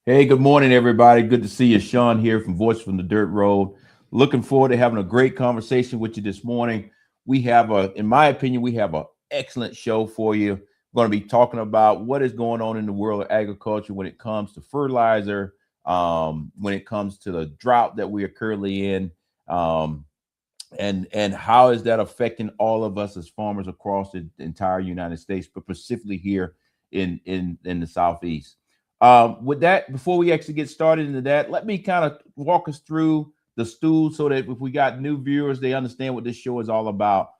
Hey, good morning, everybody. Good to see you. Sean here from Voice from the Dirt Road. Looking forward to having a great conversation with you this morning. In my opinion, we have an excellent show for you. We're going to be talking about what is going on in the world of agriculture when it comes to fertilizer, when it comes to the drought that we are currently in, um, and how is that affecting all of us as farmers across the entire United States, but specifically here in the Southeast. With that, before we actually get started into that, let me kind of walk us through the stool so that if we got new viewers, they understand what this show is all about.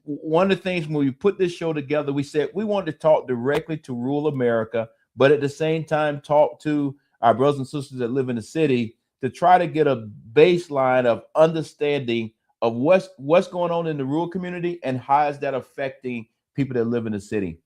One of the things when we put this show together, we said we wanted to talk directly to rural America, but at the same time, talk to our brothers and sisters that live in the city to try to get a baseline of understanding of what's going on in the rural community and how is that affecting people that live in the city.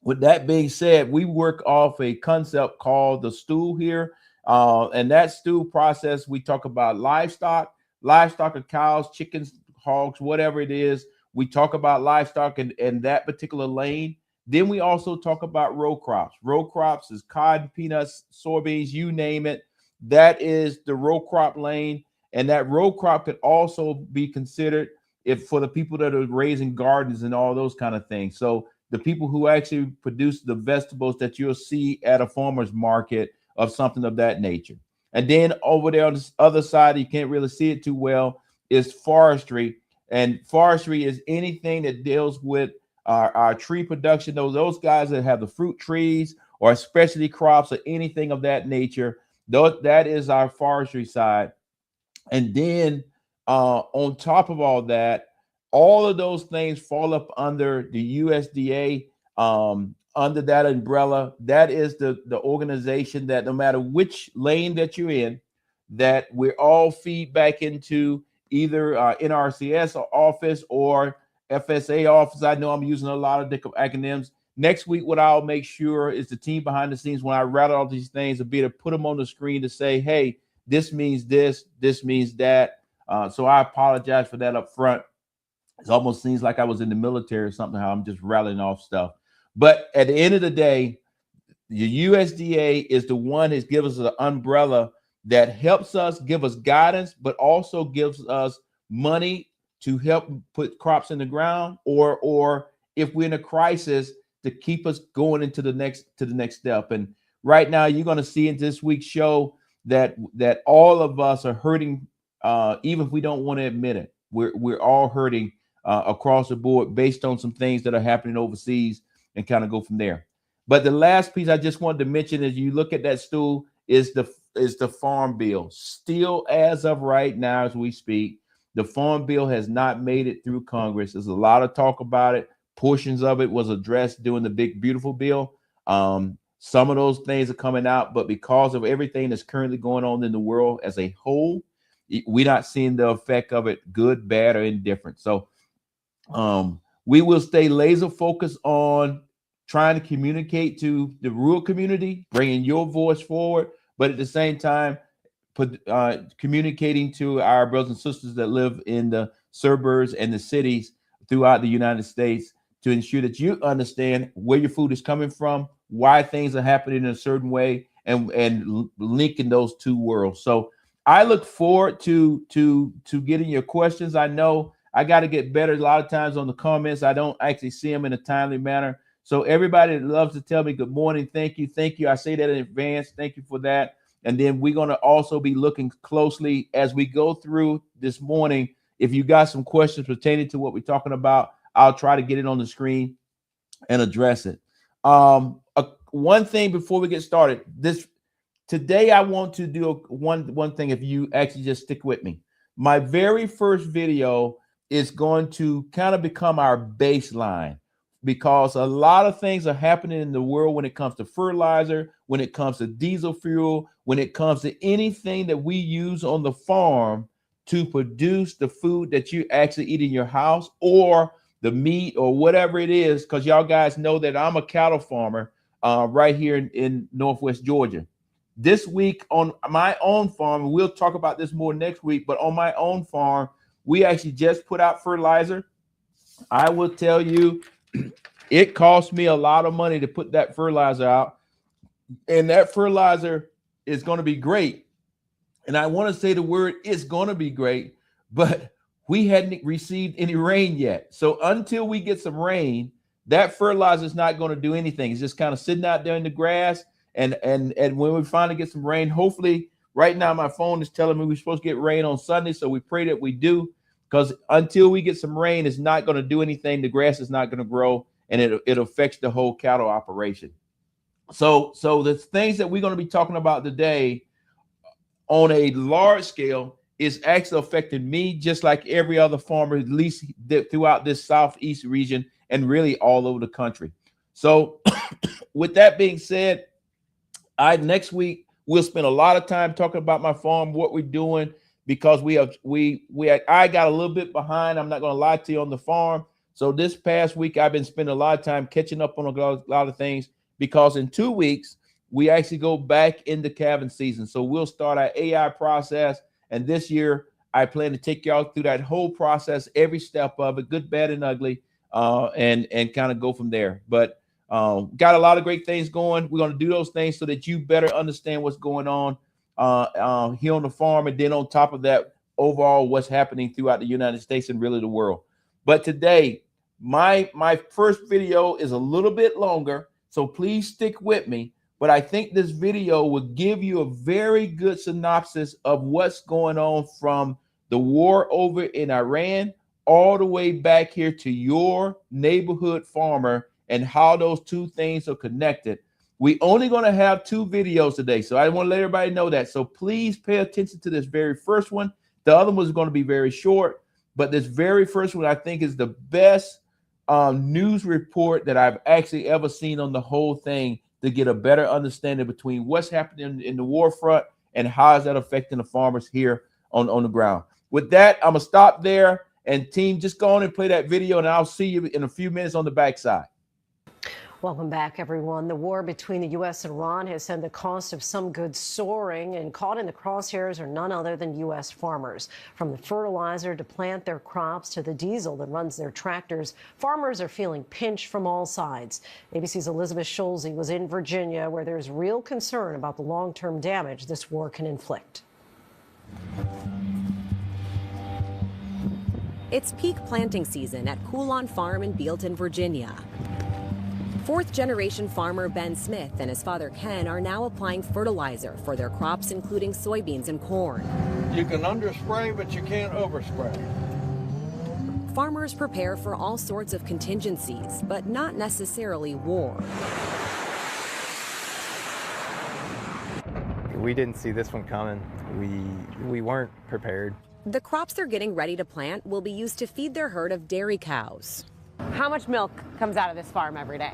With that being said, we work off a concept called the stool here. And that stool process, we talk about livestock of cows, chickens, hogs, whatever it is. We talk about livestock in that particular lane. Then we also talk about row crops. Row crops is cotton, peanuts, soybeans, you name it. That is the row crop lane. And that row crop could also be considered if for the people that are raising gardens and all those kind of things. So the people who actually produce the vegetables that you'll see at a farmer's market of something of that nature. And then over there on the other side, you can't really see it too well, is forestry. And forestry is anything that deals with our tree production. Those guys that have the fruit trees or specialty crops or anything of that nature, that is our forestry side. And then on top of all of those things fall up under the USDA, under that umbrella. That is the organization that no matter which lane that you're in, that we all feed back into either NRCS office or FSA office. I know I'm using a lot of different acronyms. Next week, what I'll make sure is the team behind the scenes, when I rattle all these things, will be to put them on the screen to say, hey, this means this means that. So I apologize for that up front. It almost seems like I was in the military or something, how I'm just rattling off stuff. But at the end of the day, the USDA is the one that gives us an umbrella that helps us, give us guidance, but also gives us money to help put crops in the ground, or if we're in a crisis, to keep us going into the next step. And right now, you're going to see in this week's show that all of us are hurting, even if we don't want to admit it. We're all hurting across the board based on some things that are happening overseas, and kind of go from there. But the last piece I just wanted to mention as you look at that stool is the farm bill. Still, as of right now, as we speak, the farm bill has not made it through Congress. There's a lot of talk about it. Portions of it was addressed during the big beautiful bill. Some of those things are coming out, but because of everything that's currently going on in the world as a whole, we're not seeing the effect of it, good, bad, or indifferent. So we will stay laser focused on trying to communicate to the rural community, bringing your voice forward, but at the same time, communicating to our brothers and sisters that live in the suburbs and the cities throughout the United States to ensure that you understand where your food is coming from, why things are happening in a certain way, and linking those two worlds. So I look forward to getting your questions. I know I got to get better a lot of times on the comments. I don't actually see them in a timely manner. So everybody that loves to tell me good morning, thank you. I say that in advance. Thank you for that. And then we're going to also be looking closely as we go through this morning. If you got some questions pertaining to what we're talking about, I'll try to get it on the screen and address it. One thing before we get started, today I want to do one thing. If you actually just stick with me, my very first video is going to kind of become our baseline, because a lot of things are happening in the world when it comes to fertilizer, when it comes to diesel fuel, when it comes to anything that we use on the farm to produce the food that you actually eat in your house, or the meat, or whatever it is. Because y'all guys know that I'm a cattle farmer right here in Northwest Georgia. This week on my own farm, and we'll talk about this more next week, but on my own farm, we actually just put out fertilizer. I will tell you, it cost me a lot of money to put that fertilizer out. and that fertilizer is going to be great. And I want to say the word is going to be great, but we hadn't received any rain yet. So until we get some rain, that fertilizer is not going to do anything. It's just kind of sitting out there in the grass. And when we finally get some rain, hopefully, right now my phone is telling me we're supposed to get rain on Sunday. So we pray that we do, because until we get some rain, it's not going to do anything. The grass is not going to grow, and it affects the whole cattle operation. So the things that we're going to be talking about today on a large scale is actually affecting me just like every other farmer, at least throughout this Southeast region and really all over the country. So with that being said, next week we'll spend a lot of time talking about my farm, what we're doing, because I got a little bit behind. I'm not going to lie to you, on the farm. So this past week I've been spending a lot of time catching up on a lot of things, because in 2 weeks we actually go back into calving season. So we'll start our AI process. And this year, I plan to take y'all through that whole process, every step of it, good, bad, and ugly, and kind of go from there. But got a lot of great things going. We're going to do those things so that you better understand what's going on here on the farm. And then on top of that, overall, what's happening throughout the United States and really the world. But today, my first video is a little bit longer, so please stick with me. But I think this video will give you a very good synopsis of what's going on from the war over in Iran all the way back here to your neighborhood farmer and how those two things are connected. We only going to have 2 videos today, so I want to let everybody know that. So please pay attention to this very first one. The other one is going to be very short, but this very first one I think is the best news report that I've actually ever seen on the whole thing, to get a better understanding between what's happening in the war front and how is that affecting the farmers here on the ground. With that, I'm going to stop there. And team, just go on and play that video, and I'll see you in a few minutes on the backside. Welcome back, everyone. The war between the U.S. and Iran has sent the cost of some goods soaring, and caught in the crosshairs are none other than U.S. farmers. From the fertilizer to plant their crops to the diesel that runs their tractors, farmers are feeling pinched from all sides. ABC's Elizabeth Schulze was in Virginia, where there's real concern about the long-term damage this war can inflict. It's peak planting season at Coulon Farm in Bealton, Virginia. 4th-generation farmer Ben Smith and his father Ken are now applying fertilizer for their crops, including soybeans and corn. You can underspray, but you can't overspray. Farmers prepare for all sorts of contingencies, but not necessarily war. We didn't see this one coming. We weren't prepared. The crops they're getting ready to plant will be used to feed their herd of dairy cows. How much milk comes out of this farm every day?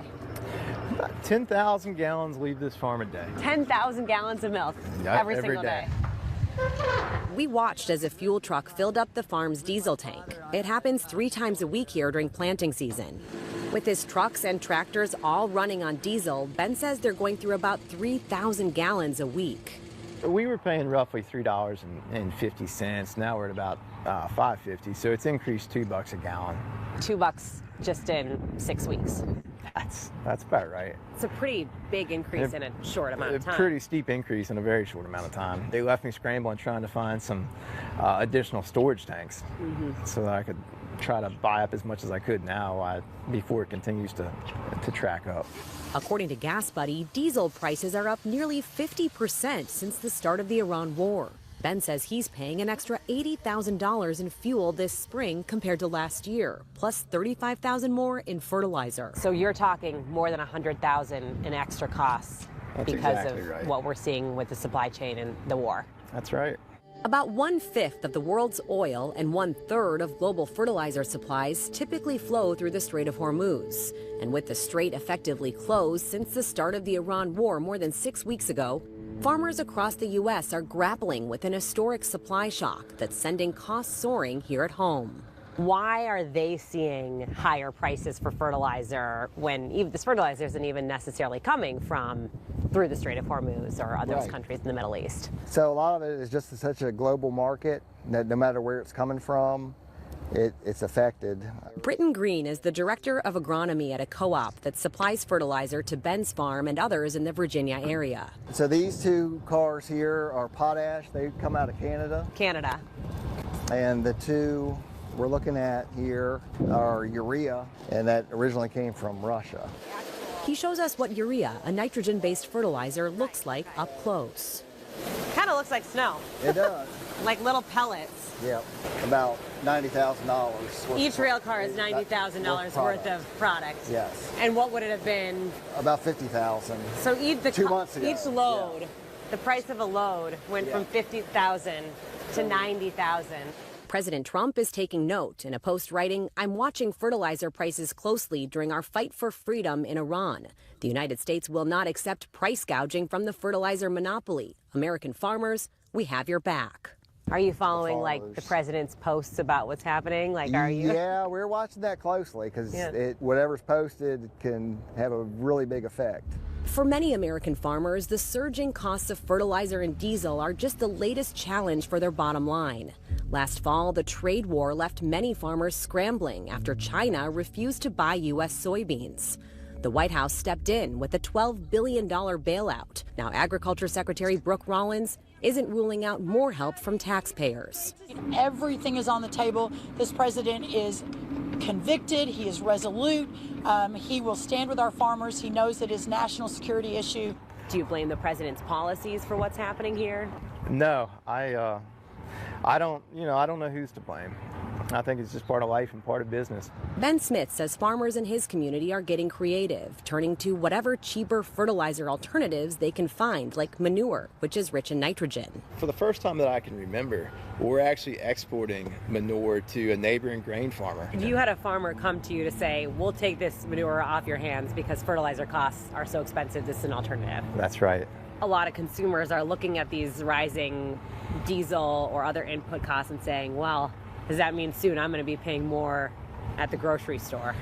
About 10,000 gallons leave this farm a day. 10,000 gallons of milk every single day. We watched as a fuel truck filled up the farm's diesel tank. It happens 3 times a week here during planting season. With his trucks and tractors all running on diesel, Ben says they're going through about 3,000 gallons a week. We were paying roughly $3.50. Now we're at about $5.50, so it's increased $2 a gallon. $2 just in 6 weeks. That's about right. It's a pretty big increase in a short amount of time. A pretty steep increase in a very short amount of time. They left me scrambling trying to find some additional storage tanks so that I could try to buy up as much as I could now before it continues to track up. According to GasBuddy, diesel prices are up nearly 50% since the start of the Iran war. Ben says he's paying an extra $80,000 in fuel this spring compared to last year, plus $35,000 more in fertilizer. So you're talking more than $100,000 in extra costs because exactly of right. what we're seeing with the supply chain and the war. That's right. About 1/5 of the world's oil and 1/3 of global fertilizer supplies typically flow through the Strait of Hormuz. And with the strait effectively closed since the start of the Iran war more than 6 weeks ago, farmers across the U.S. are grappling with an historic supply shock that's sending costs soaring here at home. Why are they seeing higher prices for fertilizer when this fertilizer isn't even necessarily coming from through the Strait of Hormuz or other countries in the Middle East? So a lot of it is just such a global market that no matter where it's coming from, it's affected. Britton Green is the director of agronomy at a co-op that supplies fertilizer to Ben's farm and others in the Virginia area. So these two cars here are potash. They come out of Canada. Canada. And the two we're looking at here are urea, and that originally came from Russia. He shows us what urea, a nitrogen-based fertilizer, looks like up close. Kind of looks like snow. It does. Like little pellets. Yep. About $90,000. Each rail car is $90,000 worth of product. Yes. And what would it have been? About $50,000. So 2 months ago. Each load, the price of a load went from $50,000 to $90,000. President Trump is taking note in a post writing, "I'm watching fertilizer prices closely during our fight for freedom in Iran. The United States will not accept price gouging from the fertilizer monopoly. American farmers, we have your back." Are you following like the president's posts about what's happening? Like, are you? Yeah, we're watching that closely because whatever's posted can have a really big effect. For many American farmers, the surging costs of fertilizer and diesel are just the latest challenge for their bottom line. Last fall, the trade war left many farmers scrambling after China refused to buy U.S. soybeans. The White House stepped in with a $12 billion bailout. Now, Agriculture Secretary Brooke Rollins isn't ruling out more help from taxpayers. Everything is on the table. This president is convicted. He is resolute. He will stand with our farmers. He knows that it's a national security issue. Do you blame the president's policies for what's happening here? No, I don't know who's to blame. I think it's just part of life and part of business. Ben Smith says farmers in his community are getting creative, turning to whatever cheaper fertilizer alternatives they can find, like manure, which is rich in nitrogen. For the first time that I can remember, we're actually exporting manure to a neighboring grain farmer. If you had a farmer come to you to say, we'll take this manure off your hands because fertilizer costs are so expensive, this is an alternative. That's right. A lot of consumers are looking at these rising diesel or other input costs and saying, well, does that mean soon I'm going to be paying more at the grocery store?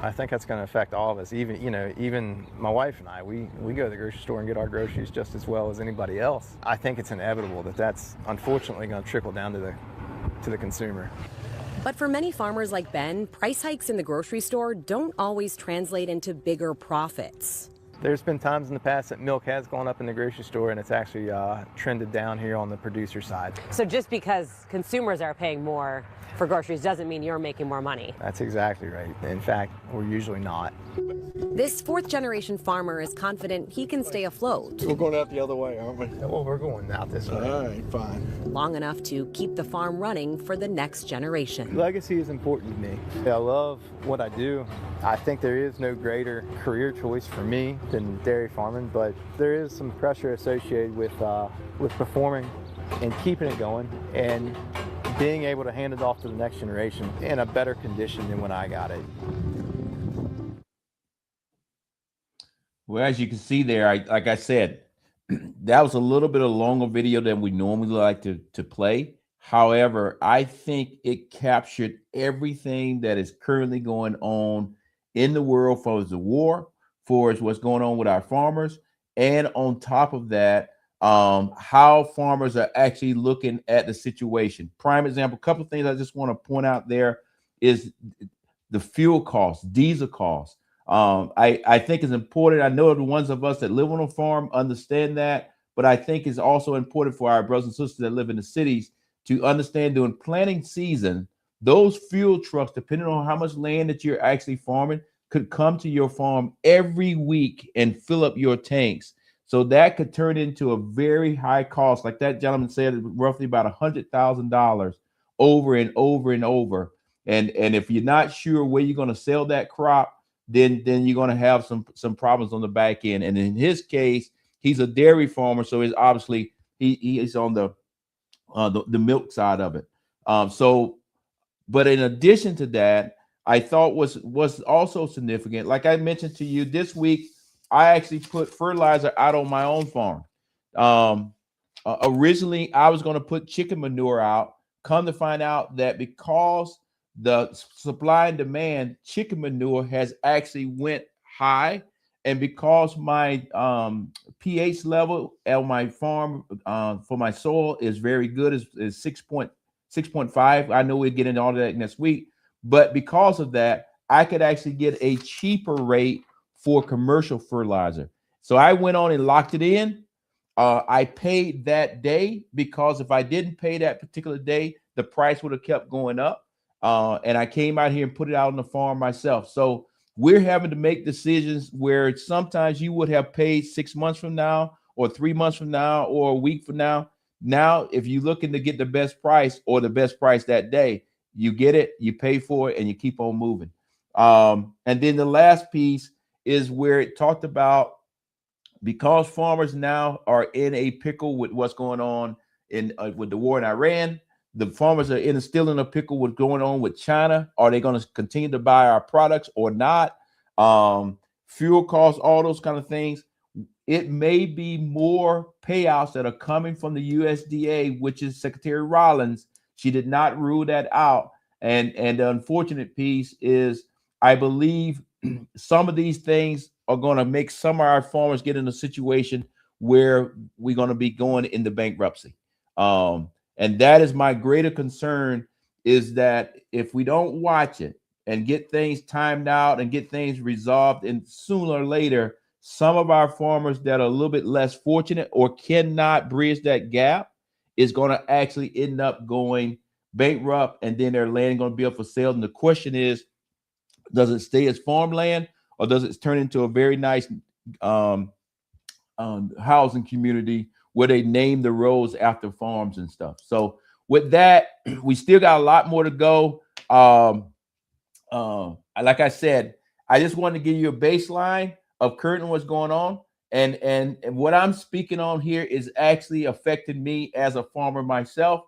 I think that's going to affect all of us. Even my wife and I, we go to the grocery store and get our groceries just as well as anybody else. I think it's inevitable that that's unfortunately going to trickle down to the consumer. But for many farmers like Ben, price hikes in the grocery store don't always translate into bigger profits. There's been times in the past that milk has gone up in the grocery store and it's actually trended down here on the producer side. So just because consumers are paying more for groceries doesn't mean you're making more money. That's exactly right. In fact, we're usually not. This fourth-generation farmer is confident he can stay afloat. We're going out the other way, aren't we? Well, we're going out this way. All right, fine. Long enough to keep the farm running for the next generation. Legacy is important to me. I love what I do. I think there is no greater career choice for me than dairy farming, but there is some pressure associated with performing and keeping it going and being able to hand it off to the next generation in a better condition than when I got it. Well, as you can see there, like I said, that was a little bit of a longer video than we normally like to play. However, I think it captured everything that is currently going on in the world for the war, for what's going on with our farmers, and on top of that, how farmers are actually looking at the situation. Prime example, a couple of things I just want to point out there is the fuel costs, diesel costs. I think it's important. I know the ones of us that live on a farm understand that, but I think it's also important for our brothers and sisters that live in the cities to understand during planting season, those fuel trucks, depending on how much land that you're actually farming, could come to your farm every week and fill up your tanks. So that could turn into a very high cost. Like that gentleman said, roughly about $100,000 over and over and over. And if you're not sure where you're going to sell that crop, then you're going to have some problems on the back end. And in his case, he's a dairy farmer, so he's obviously he is on the milk side of it. But in addition to that, I thought was also significant. Like I mentioned to you this week, I actually put fertilizer out on my own farm. Originally, I was going to put chicken manure out. Come to find out that because the supply and demand, chicken manure has actually went high. And because my pH level at my farm for my soil is very good, is 6.6 6.5. I know we'll get into all of that next week, but because of that, I could actually get a cheaper rate for commercial fertilizer. So I went on and locked it in. I paid that day because if I didn't pay that particular day, the price would have kept going up. And I came out here and put it out on the farm myself. So we're having to make decisions where sometimes you would have paid 6 months from now or 3 months from now or a week from now. Now, if you're looking to get the best price or the best price that day, you get it, you pay for it, and you keep on moving. And then the last piece is where it talked about, because farmers now are in a pickle with what's going on in with the war in Iran. The farmers are still in a pickle with going on with China. Are they going to continue to buy our products or not? Fuel costs, all those kind of things. It may be more payouts that are coming from the USDA, which is Secretary Rollins. She did not rule that out. And the unfortunate piece is, I believe some of these things are going to make some of our farmers get in a situation where we're going to be going into bankruptcy. And that is my greater concern, is that if we don't watch it and get things timed out and get things resolved, and sooner or later, some of our farmers that are a little bit less fortunate or cannot bridge that gap is going to actually end up going bankrupt, and then their land going to be up for sale. And the question is, does it stay as farmland, or does it turn into a very nice housing community where they name the roads after farms and stuff? So with that, we still got a lot more to go. Like I said, I just wanted to give you a baseline of currently what's going on. And what I'm speaking on here is actually affecting me as a farmer myself,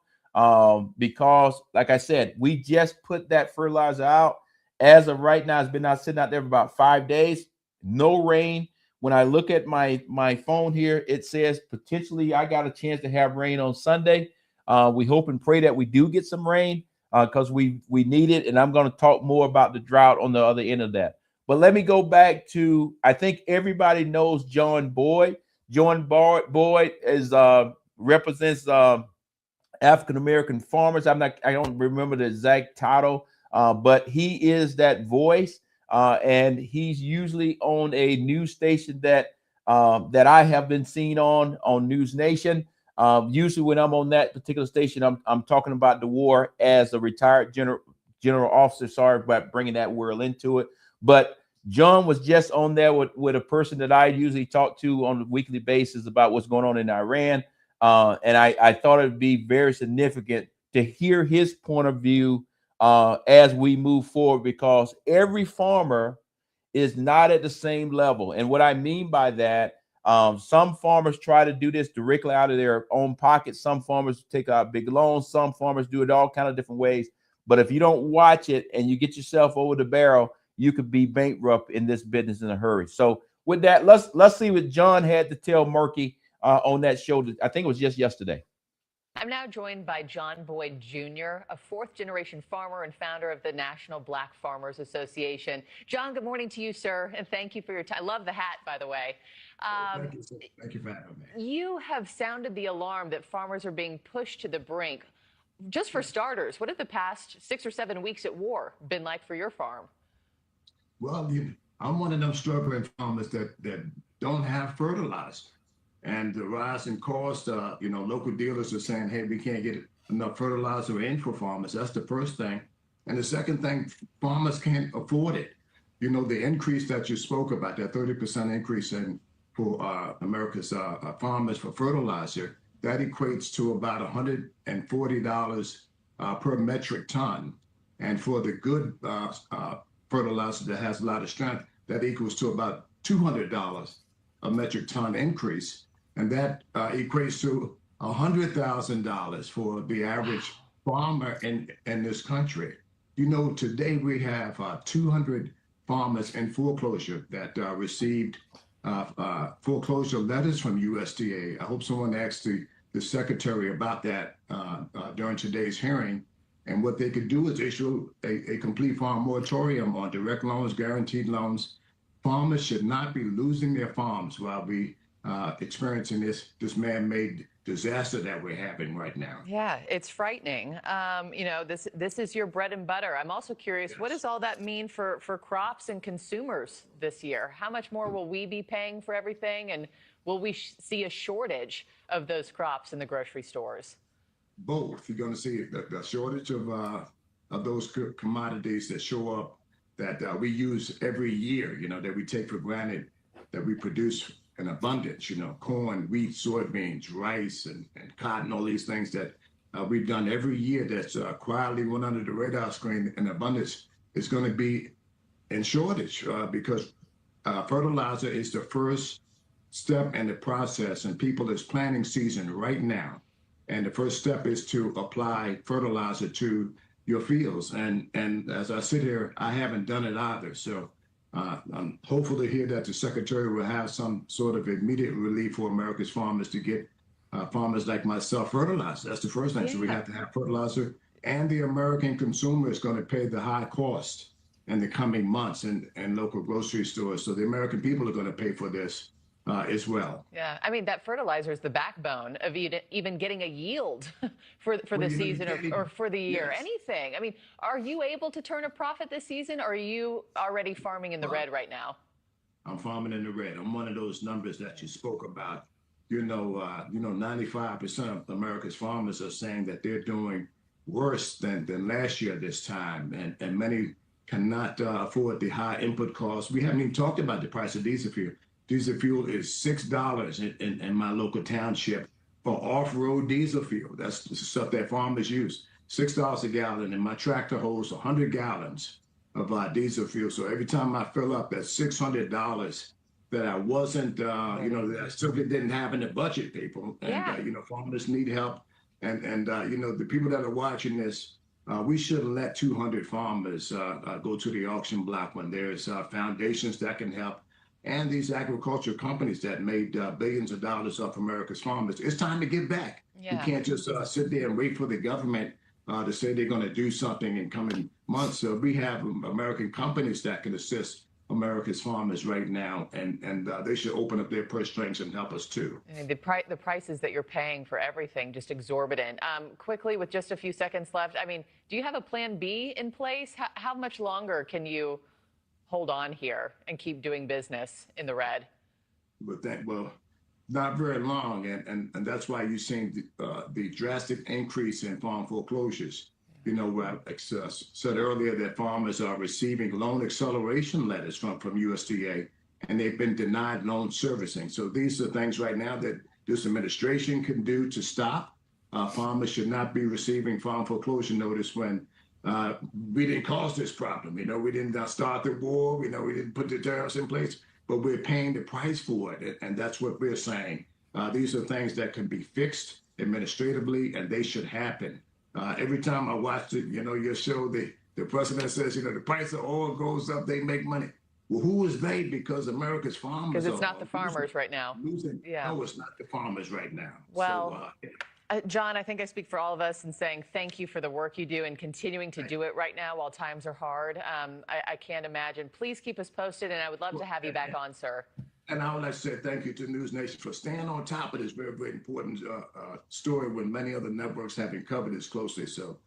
because like I said, we just put that fertilizer out. As of right now, it's been out sitting out there for about 5 days. No rain. When I look at my phone here, it says potentially I got a chance to have rain on Sunday. We hope and pray that we do get some rain, because we need it. And I'm going to talk more about the drought on the other end of that. But let me go back to, I think everybody knows John Boyd. John Boyd is represents African American farmers. I don't remember the exact title. But he is that voice, and he's usually on a news station that I have been seen on News Nation. Usually when I'm on that particular station, I'm talking about the war as a retired general officer. Sorry about bringing that word into it, but John was just on there with a person that I usually talk to on a weekly basis about what's going on in Iran, and I thought it would be very significant to hear his point of view as we move forward, because every farmer is not at the same level. And what I mean by that, some farmers try to do this directly out of their own pocket. Some farmers take out big loans. Some farmers do it all kind of different ways. But if you don't watch it and you get yourself over the barrel, you could be bankrupt in this business in a hurry. So with that, let's see what John had to tell Murky on that show. I think it was just yesterday. I'm now joined by John Boyd Jr., a fourth-generation farmer and founder of the National Black Farmers Association. John, good morning to you, sir, and thank you for your time. I love the hat, by the way. Thank you, sir. Thank you for having me. You have sounded the alarm that farmers are being pushed to the brink. Just for starters, what have the past 6 or 7 weeks at war been like for your farm? Well, I'm one of them struggling farmers that don't have fertilizer. And the rise in cost, local dealers are saying, hey, we can't get enough fertilizer in for farmers. That's the first thing. And the second thing, farmers can't afford it. You know, the increase that you spoke about, that 30% increase for America's farmers for fertilizer, that equates to about $140 per metric ton. And for the good fertilizer that has a lot of strength, that equals to about $200 a metric ton increase. And that equates to $100,000 for the average farmer in this country. You know, today we have 200 farmers in foreclosure that received foreclosure letters from USDA. I hope someone asked the secretary about that during today's hearing. And what they could do is issue a complete farm moratorium on direct loans, guaranteed loans. Farmers should not be losing their farms while we experiencing this man-made disaster that we're having right now. Yeah, it's frightening. You know, this is your bread and butter. I'm also curious, what does all that mean for crops and consumers this year? How much more will we be paying for everything, and will we see a shortage of those crops in the grocery stores? Both. You're going to see the shortage of those commodities that show up that we use every year, you know, that we take for granted, that we produce in abundance, you know, corn, wheat, soybeans, rice, and cotton, all these things that we've done every year that's quietly went under the radar screen in abundance is going to be in shortage because fertilizer is the first step in the process, and people is planting season right now. And the first step is to apply fertilizer to your fields. And as I sit here, I haven't done it either. So I'm hopeful to hear that the Secretary will have some sort of immediate relief for America's farmers to get farmers like myself fertilizer. That's the first thing. Yeah. So we have to have fertilizer, and the American consumer is going to pay the high cost in the coming months in local grocery stores. So the American people are going to pay for this as well. Yeah, I mean, that fertilizer is the backbone of even getting a yield for the season or for the year, yes. Anything. I mean, are you able to turn a profit this season, or are you already farming in the red right now? I'm farming in the red. I'm one of those numbers that you spoke about. 95% of America's farmers are saying that they're doing worse than last year this time, and many cannot afford the high input costs. We haven't even talked about the price of diesel fuel. Diesel fuel is $6 in my local township for off-road diesel fuel. That's the stuff that farmers use. $6 a gallon, and my tractor holds 100 gallons of diesel fuel. So every time I fill up, that's $600 that I wasn't, that I simply didn't have in the budget, people. And, yeah. Farmers need help. And the people that are watching this, we shouldn't let 200 farmers go to the auction block when there's foundations that can help. And these agricultural companies that made billions of dollars off America's farmers. It's time to give back. Yeah. You can't just sit there and wait for the government to say they're going to do something in coming months. So we have American companies that can assist America's farmers right now, and they should open up their purse strings and help us too. I mean, the prices that you're paying for everything, just exorbitant. Quickly, with just a few seconds left, I mean, do you have a plan B in place? How much longer can you hold on here and keep doing business in the red? Well, not very long, and that's why you're seeing the drastic increase in farm foreclosures. I said earlier that farmers are receiving loan acceleration letters from USDA, and they've been denied loan servicing. So these are things right now that this administration can do to stop. Farmers should not be receiving farm foreclosure notice when we didn't cause this problem. We didn't start the war. We didn't put the tariffs in place, but we're paying the price for it. And that's what we're saying. These are things that can be fixed administratively, and they should happen. Every time I watch your show, the president says, the price of oil goes up, they make money. Well, who is they? Because America's farmers. Because it's not the farmers right now. Yeah. No, it's not the farmers right now. Well, John, I think I speak for all of us in saying thank you for the work you do and continuing to do it right now while times are hard. I can't imagine. Please keep us posted, and I would love to have you back on, sir. And I would like to say thank you to News Nation for staying on top of this very, very important story when many other networks haven't covered this closely. So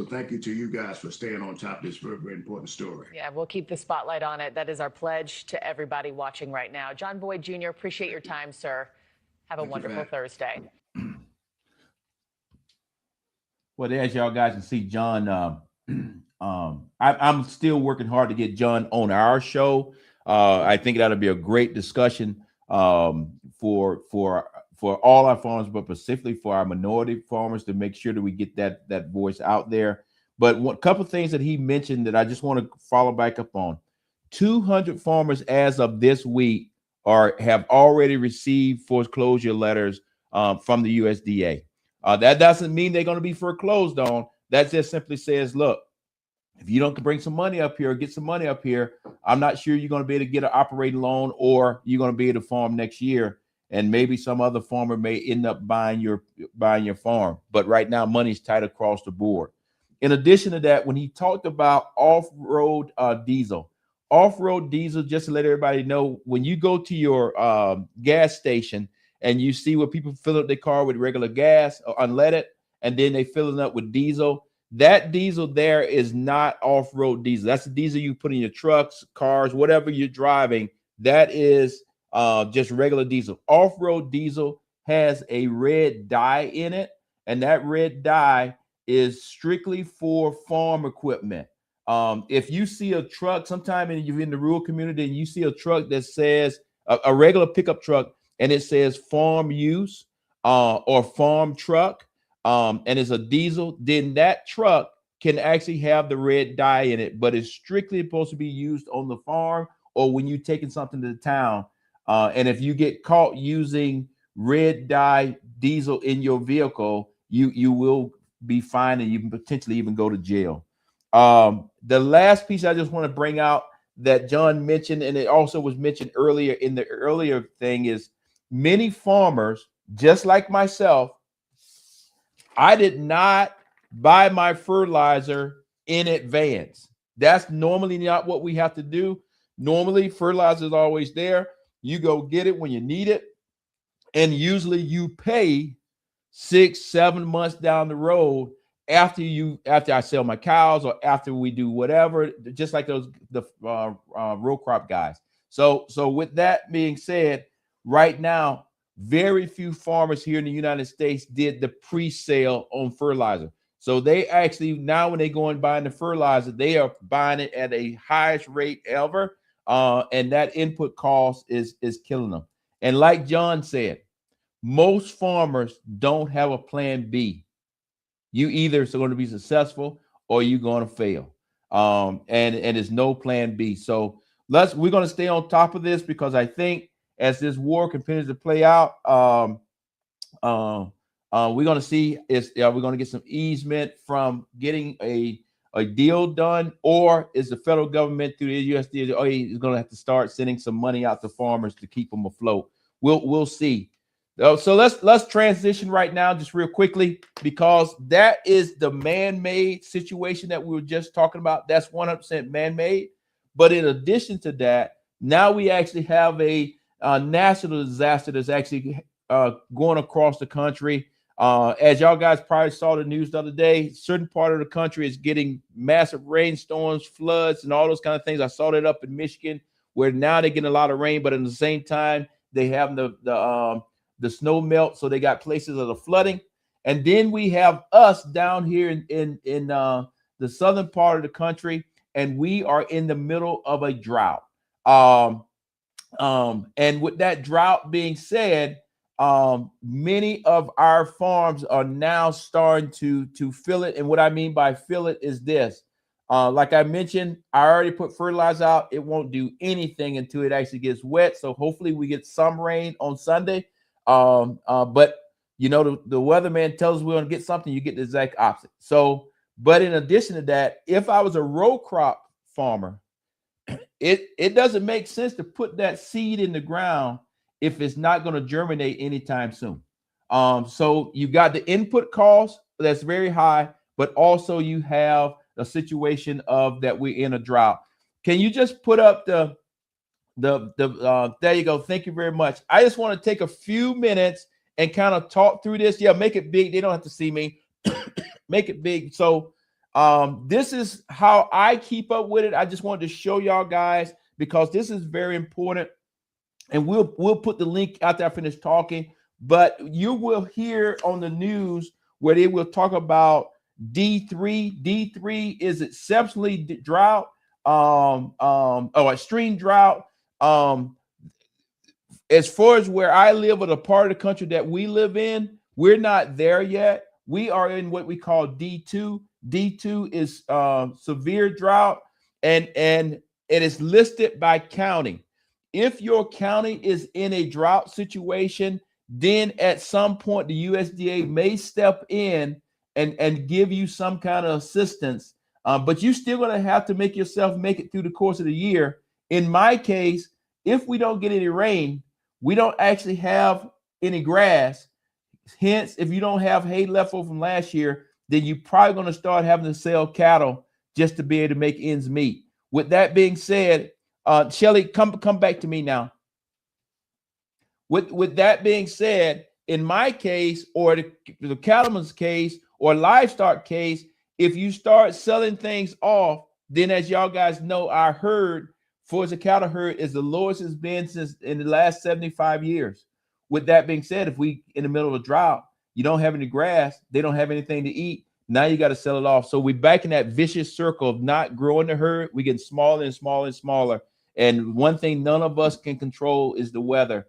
thank you to you guys for staying on top of this very, very important story. Yeah, we'll keep the spotlight on it. That is our pledge to everybody watching right now. John Boyd Jr., appreciate your time, sir. Have a wonderful Thursday. Well, as y'all guys can see, John, I'm still working hard to get John on our show. I think that'll be a great discussion for all our farmers, but specifically for our minority farmers, to make sure that we get that voice out there. But a couple of things that he mentioned that I just want to follow back up on. 200 farmers as of this week have already received foreclosure letters from the USDA. That doesn't mean they're going to be foreclosed on. That just simply says, look, if you don't bring some money up here, get some money up here, I'm not sure you're going to be able to get an operating loan, or you're going to be able to farm next year. And maybe some other farmer may end up buying your farm. But right now, money's tight across the board. In addition to that, when he talked about off-road diesel, Off-road diesel, just to let everybody know, when you go to your gas station and you see where people fill up their car with regular gas or unleaded, and then they fill it up with diesel, that diesel there is not off-road diesel. That's the diesel you put in your trucks, cars, whatever you're driving. That is just regular diesel. Off-road diesel has a red dye in it, and that red dye is strictly for farm equipment. If you see a truck, sometime you're in the rural community and you see a truck that says a regular pickup truck and it says farm use or farm truck, and it's a diesel, then that truck can actually have the red dye in it, but it's strictly supposed to be used on the farm or when you're taking something to the town. And if you get caught using red dye diesel in your vehicle, you will be fined and you can potentially even go to jail. The last piece I just want to bring out that John mentioned, and it also was mentioned earlier in the earlier thing, is many farmers, just like myself, I did not buy my fertilizer in advance. That's normally not what we have to do. Normally, fertilizer is always there. You go get it when you need it. And usually you pay 6-7 months down the road after I sell my cows or after we do whatever, just like the row crop guys. So with that being said, right now, very few farmers here in the United States did the pre-sale on fertilizer. So they actually, now when they go and buying the fertilizer, they are buying it at a highest rate ever. And that input cost is killing them. And like John said, most farmers don't have a plan B. You either are going to be successful or you're going to fail. And there's no plan B. So we're going to stay on top of this, because I think as this war continues to play out, we're going to see we're going to get some easement from getting a deal done, or is the federal government through the USDA is going to have to start sending some money out to farmers to keep them afloat. We'll see. So let's transition right now, just real quickly, because that is the man-made situation that we were just talking about. That's 100% man-made. But in addition to that, now we actually have a national disaster that's actually going across the country. As y'all guys probably saw the news the other day, certain part of the country is getting massive rainstorms, floods, and all those kind of things. I saw that up in Michigan, where now they're getting a lot of rain, but at the same time, they have the snow melt, so they got places of the flooding. And then we have us down here in the southern part of the country, and we are in the middle of a drought. And with that drought being said, many of our farms are now starting to fill it. And what I mean by fill it is this. Like I mentioned, I already put fertilizer out. It won't do anything until it actually gets wet. So hopefully we get some rain on Sunday. But you know, the weatherman tells us we're going to get something, you get the exact opposite. So, but in addition to that, if I was a row crop farmer, it doesn't make sense to put that seed in the ground if it's not going to germinate anytime soon. So you got the input cost that's very high, but also you have a situation of that we're in a drought. Can you just put up the there you go. Thank you very much. I just want to take a few minutes and kind of talk through this. Yeah, make it big. They don't have to see me. Make it big. So this is how I keep up with it. I just wanted to show y'all guys, because this is very important. And we'll put the link out there. I finish talking, but you will hear on the news where they will talk about D3. D3 is exceptionally drought, extreme drought. As far as where I live, or the part of the country that we live in, we're not there yet. We are in what we call D2. D2 is severe drought, and it is listed by county. If your county is in a drought situation, then at some point the USDA may step in and give you some kind of assistance. But you're still going to have to make it through the course of the year. In my case, if we don't get any rain, we don't actually have any grass. Hence, if you don't have hay left over from last year, then you're probably going to start having to sell cattle just to be able to make ends meet. With that being said, Shelly, come back to me now. With that being said, in my case, or the cattleman's case, or livestock case, if you start selling things off, then as y'all guys know, our herd for the cattle herd is the lowest it's been since in the last 75 years. With that being said, if we in the middle of a drought, you don't have any grass, they don't have anything to eat. Now you got to sell it off. So we're back in that vicious circle of not growing the herd. We're getting smaller and smaller and smaller. And one thing none of us can control is the weather.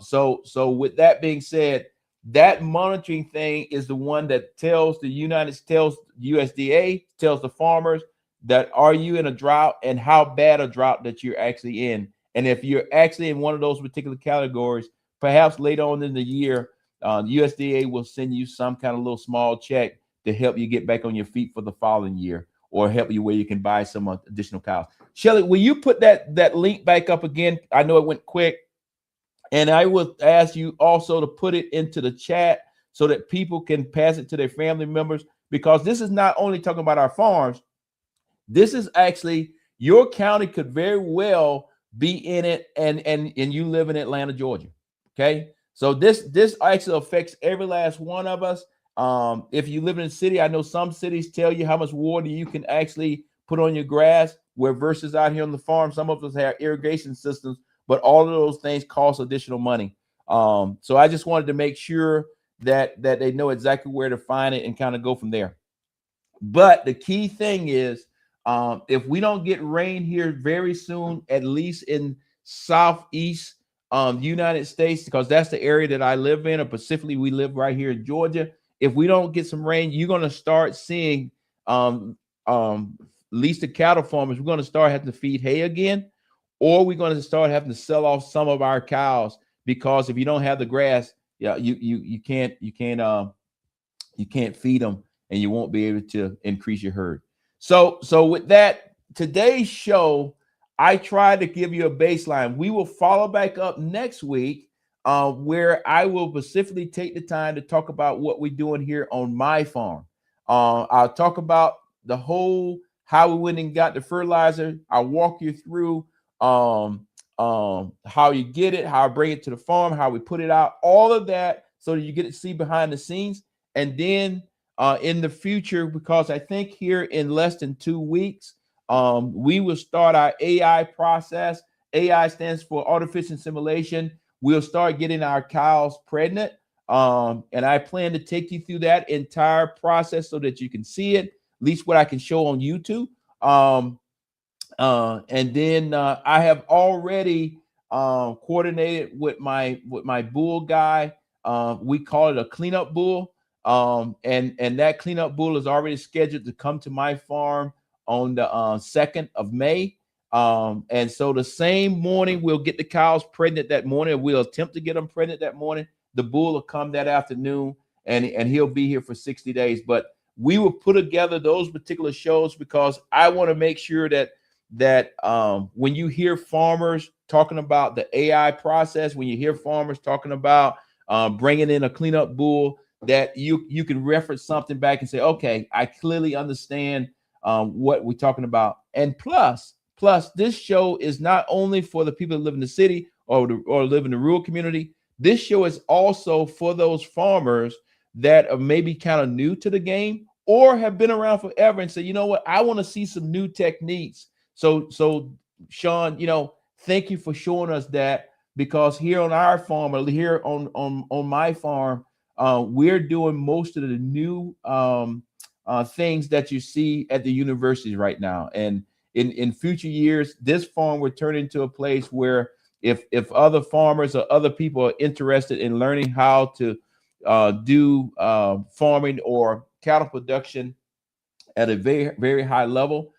So with that being said, that monitoring thing is the one that tells USDA, tells the farmers that are you in a drought and how bad a drought that you're actually in. And if you're actually in one of those particular categories, perhaps later on in the year, USDA will send you some kind of little small check to help you get back on your feet for the following year, or help you where you can buy some additional cows. Shelly, will you put that link back up again? I know it went quick. And I will ask you also to put it into the chat so that people can pass it to their family members, because this is not only talking about our farms. This is actually your county could very well be in it, and you live in Atlanta, Georgia. Okay, so this actually affects every last one of us. If you live in a city, I know some cities tell you how much water you can actually put on your grass, where versus out here on the farm, some of us have irrigation systems, but all of those things cost additional money. So I just wanted to make sure that they know exactly where to find it and kind of go from there. But the key thing is, if we don't get rain here very soon, at least in southeast United States, because that's the area that I live in, or specifically we live right here in Georgia. If we don't get some rain, you're going to start seeing, at least the cattle farmers, we're going to start having to feed hay again, or we're going to start having to sell off some of our cows, because if you don't have the grass, you can't feed them, and you won't be able to increase your herd. So with that, today's show, I tried to give you a baseline. We will follow back up next week, where I will specifically take the time to talk about what we're doing here on my farm. I'll talk about the whole how we went and got the fertilizer. I'll walk you through how you get it, how I bring it to the farm, how we put it out, all of that, so that you get to see behind the scenes. And then in the future, because I think here in less than 2 weeks, we will start our AI process. AI stands for artificial insemination. We'll start getting our cows pregnant. And I plan to take you through that entire process so that you can see it, at least what I can show on YouTube. And then I have already coordinated with my bull guy. We call it a cleanup bull. And that cleanup bull is already scheduled to come to my farm on the 2nd of May. And so the same morning, we'll get the cows pregnant that morning. We'll attempt to get them pregnant that morning. The bull will come that afternoon, and he'll be here for 60 days. But we will put together those particular shows, because I want to make sure that when you hear farmers talking about the AI process, when you hear farmers talking about bringing in a cleanup bull, that you can reference something back and say, okay, I clearly understand what we're talking about. And plus, this show is not only for the people that live in the city or live in the rural community. This show is also for those farmers that are maybe kind of new to the game, or have been around forever and say, you know what, I want to see some new techniques. So Sean, thank you for showing us that, because here on our farm, or here on my farm, we're doing most of the new things that you see at the universities right now. And in future years, this farm will turn into a place where if other farmers or other people are interested in learning how to do farming or cattle production at a very, very high level,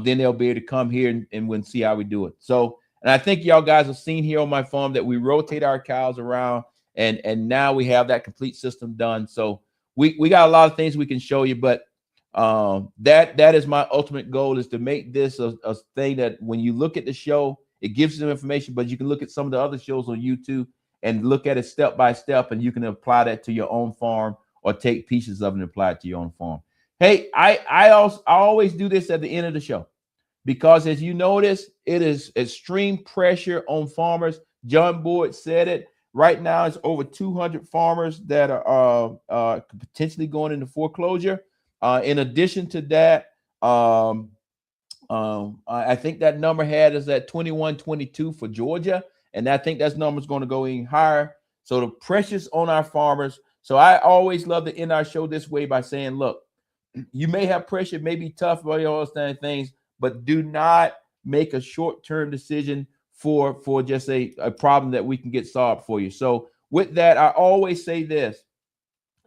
then they'll be able to come here and we'll see how we do it. So, and I think y'all guys have seen here on my farm that we rotate our cows around, and now we have that complete system done. So we got a lot of things we can show you, but that is my ultimate goal, is to make this a thing that when you look at the show, it gives you some information, but you can look at some of the other shows on YouTube and look at it step by step, and you can apply that to your own farm, or take pieces of it and apply it to your own farm. Hey, I always do this at the end of the show. because as you notice, it is extreme pressure on farmers. John Boyd said it. Right now, it's over 200 farmers that are potentially going into foreclosure. In addition to that, I think that number had us at 2122 for Georgia, and I think that number is going to go even higher. So the pressure's on our farmers. So I always love to end our show this way by saying, look, you may have pressure, it may be tough about all those kind of things, but do not make a short-term decision for just a problem that we can get solved for you. So with that, I always say this.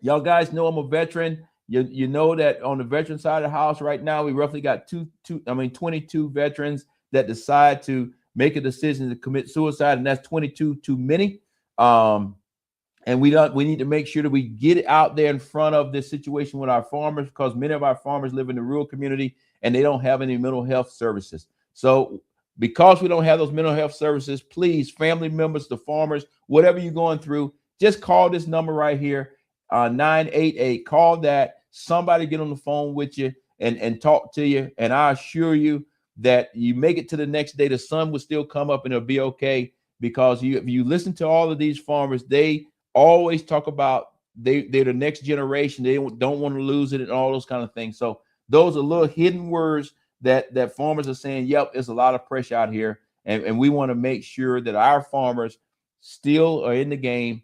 Y'all guys know I'm a veteran. You know that on the veteran side of the house right now, we roughly got 22 veterans that decide to make a decision to commit suicide, and that's 22 too many. And we need to make sure that we get out there in front of this situation with our farmers, because many of our farmers live in the rural community and they don't have any mental health services. So because we don't have those mental health services, please, family members, the farmers, whatever you're going through, just call this number right here, 988. Call that. Somebody get on the phone with you and talk to you. And I assure you that you make it to the next day, the sun will still come up and it'll be okay, because if you listen to all of these farmers, they always talk about they're the next generation. They don't want to lose it and all those kind of things. So those are little hidden words that farmers are saying, yep, there's a lot of pressure out here. And we want to make sure that our farmers still are in the game.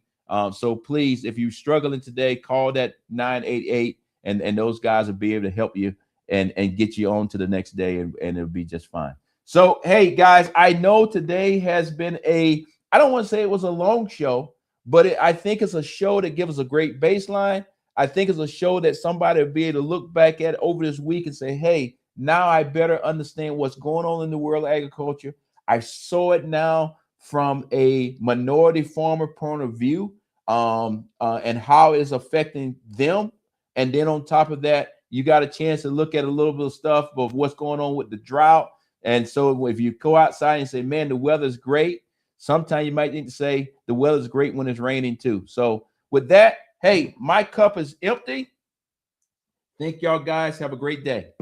So please, if you're struggling today, call that 988 and those guys will be able to help you and get you on to the next day, and it'll be just fine. So, hey, guys, I know today has been I don't want to say it was a long show, but I think it's a show that gives us a great baseline. I think it's a show that somebody will be able to look back at over this week and say, hey, now I better understand what's going on in the world of agriculture. I saw it now from a minority farmer point of view, and how it's affecting them. And then on top of that, you got a chance to look at a little bit of stuff of what's going on with the drought. And so if you go outside and say, man, the weather's great, sometimes you might need to say the weather's great when it's raining too. So with that, hey, my cup is empty. Thank y'all guys. Have a great day.